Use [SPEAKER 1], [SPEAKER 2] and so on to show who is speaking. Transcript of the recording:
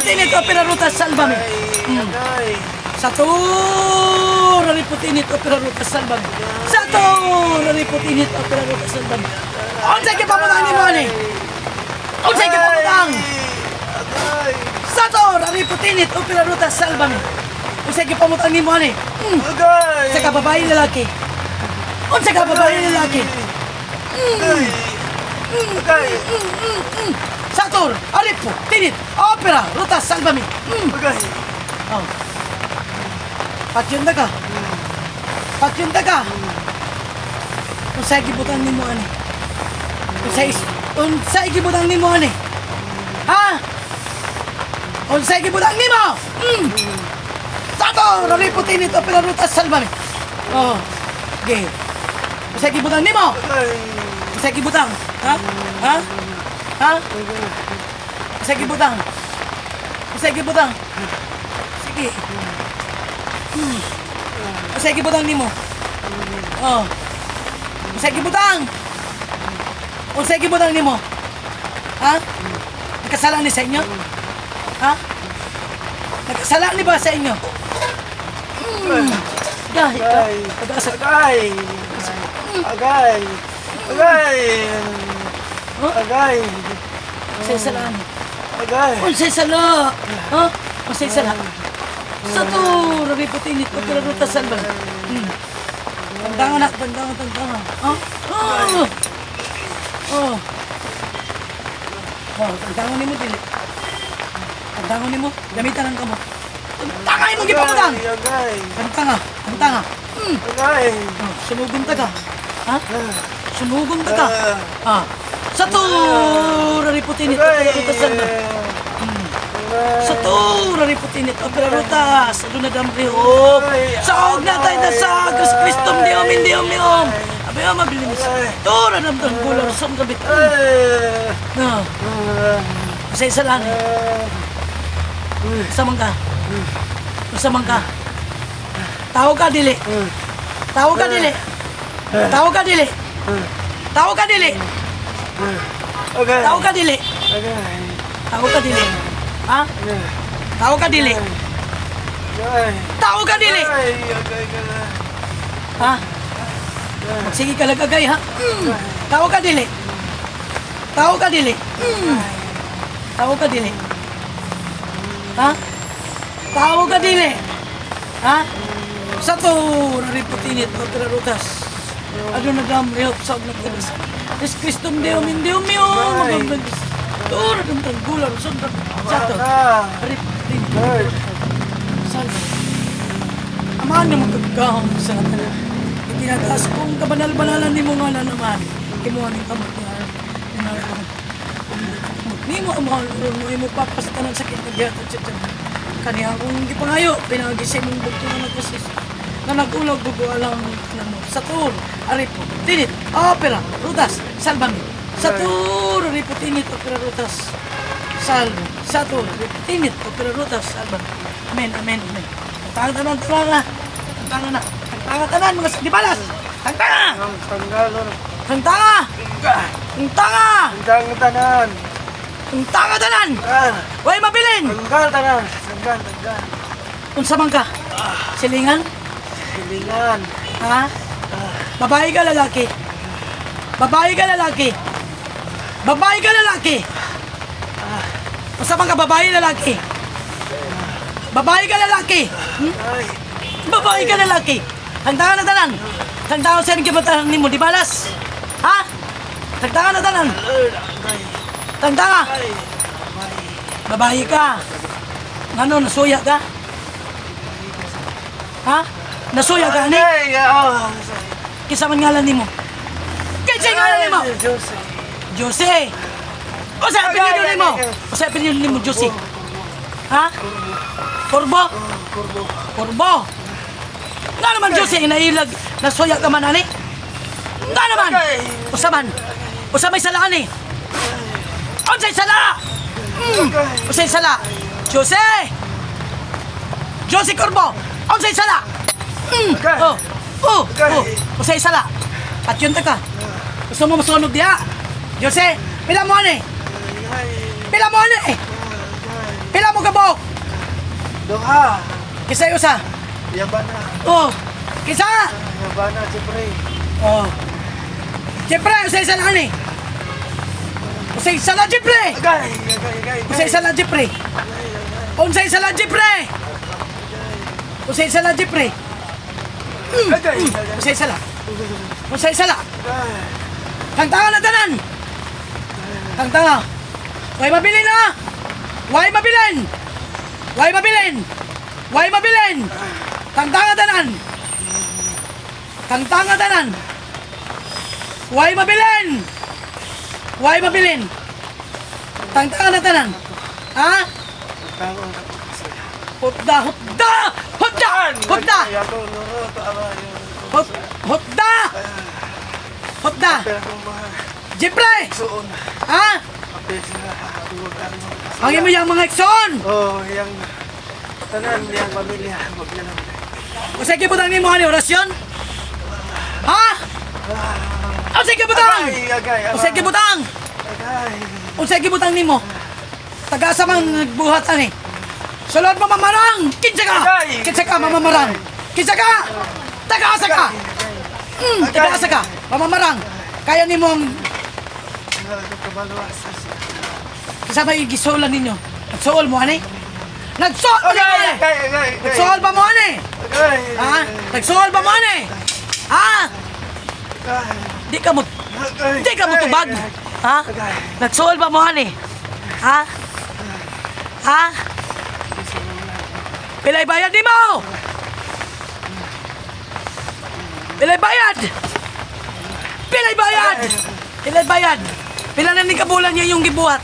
[SPEAKER 1] Rariputinit opera rutas salvame. Satur, rariputinit opera rutas salvame. Satur, rariputinit opera rutas salvame. Unsay gipamutang nimo ani? Unsay gipamutang? Satur, rariputinit opera rutas salvame. Unsay gipamutang nimo ani? Sa kababae lalaki. Unsay kababae lalaki? Satur, aripo, tinit, opera, rutas, salvame. Oh. Patyunda ka. Patyunda ka. Unsay gibutang nimo ani? Unsay gibutang nimo ani? Ha? Unsay gibutang nimo? Satur, aripo, tinit, opera, rutas, salvame. Oh. Okay. Unsay gibutang nimo? Unsay gibutang? Ha? Ha? Ha? Unsay gibutang? Unsay gibutang? Sige. Unsay gibutang nimo? Oh. Unsay gibutang? Unsay gibutang nimo? Ha? Nagkasala ni sa inyo? Ha? Nagkasala ni ba sa inyo? Dahil ka. Pag-asa.
[SPEAKER 2] Agay.
[SPEAKER 1] Unsay sala ni?
[SPEAKER 2] Agay.
[SPEAKER 1] Unsay sala? Ha? Unsay sala? Satur, rariputinit, opera rutas, salvame. Tandangan na, tandangan. Ha? Oh. Oh. Oh, tandangan nimo dili. Tandangan nimo, gamitan ang kamo. Tandangan mo gipamutang.
[SPEAKER 2] Agay.
[SPEAKER 1] Tantanga.
[SPEAKER 2] Agay.
[SPEAKER 1] Oh, sumugon ta ka. Ha? Sumugon ta ka. Ha? Satur, rariputinit, opera rutas, salvame. Satur, rariputinit, opera rutas, aduna damrihop. Saog na tayo na sa Kristum, diom. Abi mabili mo sa tura ng gular sa gabit. No. Sa lang. Samang ka. Samang ka. Tawag ka dili. Tawag ka dili. Tawag ka dili. Tawag ka dili.
[SPEAKER 2] Agay.
[SPEAKER 1] Tawag ka dili.
[SPEAKER 2] Agay.
[SPEAKER 1] Tawag ka dili. Ha? Tawag ka dili.
[SPEAKER 2] Agay.
[SPEAKER 1] Tawag ka dili.
[SPEAKER 2] Agay.
[SPEAKER 1] Ha? Sige ka lagagay ha. Tawag ka dili. Tawag ka dili. Tawag ka dili. Ha? Tawag ka dili. Ha? Satur, rariputinit, opera rutas. Ano na dam, rehop, saog na kilis. Es Kristum Deum, magbagbagis. Tura ng tanggular, sundan. Satur, rariputinit. Salve. Amaan na magkagahang sa kanila. Itinataas kong kabanal-banalan ni mo nga na naman. Kimuha ni kamot niya. Ni mo ang mahal mo, mo papasta ng sakit na dihat at siya. Kaniya akong gipangayo, pinagising mong bukto na nagkasis. Na nag-ulag bugo alang mo. Satur, aripo, tinit, opera, rutas, salvame. Satur, aripo, tinit, opera, rutas, salvame. Satur, aripo, tinit, opera, rutas, salvame. Amen. Tangan na. Tangan mga di balas. Tangtanga! Tangtanga tanan! Way mabilin! Unsa man ka? Silingan? Ha? Babae ka lalaki? Unsa man ka babae lalaki? Babae ka lalaki? Tangtangan na tanan! Tangtangan sa rin kibatahan ni mo, di balas? Ha? Tangtangan na tanan! Tangtanga! Babae ka! Ano, nasuya ka? Ha? Nasuya ka, ni? Kisa man ngalan ni mo? Kisa ngalan ni mo? Jose! O sa apelido ni mo? Jose? Ha? Corbo? Nga naman, Jose, inailag, nasuya ka man, ani? Nga naman! Usa may sala, ani? Unsay sala? Unsay sala? Jose Corbo! Unsay sala? Unsay sala? At yun ka. Gusto mo masunog diya? Jose, pila mo, ani? Pila mo ka ba?
[SPEAKER 2] Ah!
[SPEAKER 1] Kisay usa.
[SPEAKER 2] Yabana.
[SPEAKER 1] Oh. Kisa.
[SPEAKER 2] Yabana, siyempre.
[SPEAKER 1] Oh. Jepre, usay isa na ni. Usay isa na Jepre.
[SPEAKER 2] Agay! Agay! Agay!
[SPEAKER 1] Usay isa na Jepre. Unsay isa na Jepre. Usay isa na Jepre.
[SPEAKER 2] Agay!
[SPEAKER 1] Usay isa na. Usay isa na.
[SPEAKER 2] Agay!
[SPEAKER 1] Tangtanga na tanan. Tangtanga. Way mabilin na. Way mabilin. Way mabilin. Way mabilin. Tangtanga tanan. Tangtanga tanan. Way mabilin. Way mabilin. Tangtanga na tanan. Ha?
[SPEAKER 2] Tawag ako kasi.
[SPEAKER 1] Hutda, hutda! Hutda! Hutda!
[SPEAKER 2] Ako, nuro, tawa yun.
[SPEAKER 1] Hutda! Hutda!
[SPEAKER 2] Pero kung mga
[SPEAKER 1] Jepre!
[SPEAKER 2] suon,
[SPEAKER 1] Ha?
[SPEAKER 2] kapit sila, hatugan mo.
[SPEAKER 1] Ang imo yang mga ikson!
[SPEAKER 2] Oh, yang tanan, yang pamilya, maglalang.
[SPEAKER 1] Usay kibutang nimo ani orasyon? Ha? Usay kibutang!
[SPEAKER 2] Agay! Agay!
[SPEAKER 1] Usay kibutang!
[SPEAKER 2] Agay!
[SPEAKER 1] Usay kibutang nimo? Taga sa mang nagbuhat ani. Sulod mo mamarang! Kinsa ka! Kinsa ka mamamarang! Kinsa ka! Taga-asa ka! Taga-asa ka! Mamamarang! Kaya nimo ang
[SPEAKER 2] Kabaluasas.
[SPEAKER 1] kasama igisulan ninyo. Nagsuol mo ani? Nagsuol mo
[SPEAKER 2] Agay!
[SPEAKER 1] ani!
[SPEAKER 2] Agay! Agay!
[SPEAKER 1] Nagsuol ba mo ani?
[SPEAKER 2] Agay!
[SPEAKER 1] Ha? Nagsuol ba mo ani? Ha?
[SPEAKER 2] Agay!
[SPEAKER 1] Di ka mo
[SPEAKER 2] Agay!
[SPEAKER 1] Di ka mo tubag. Ha? Nagsuol ba mo ani? Ha? Ha? Pilay bayad di mo! Pilay bayad! Pilay bayad! Pilay bayad! Pila na ni kabulan niya yung gibuhat?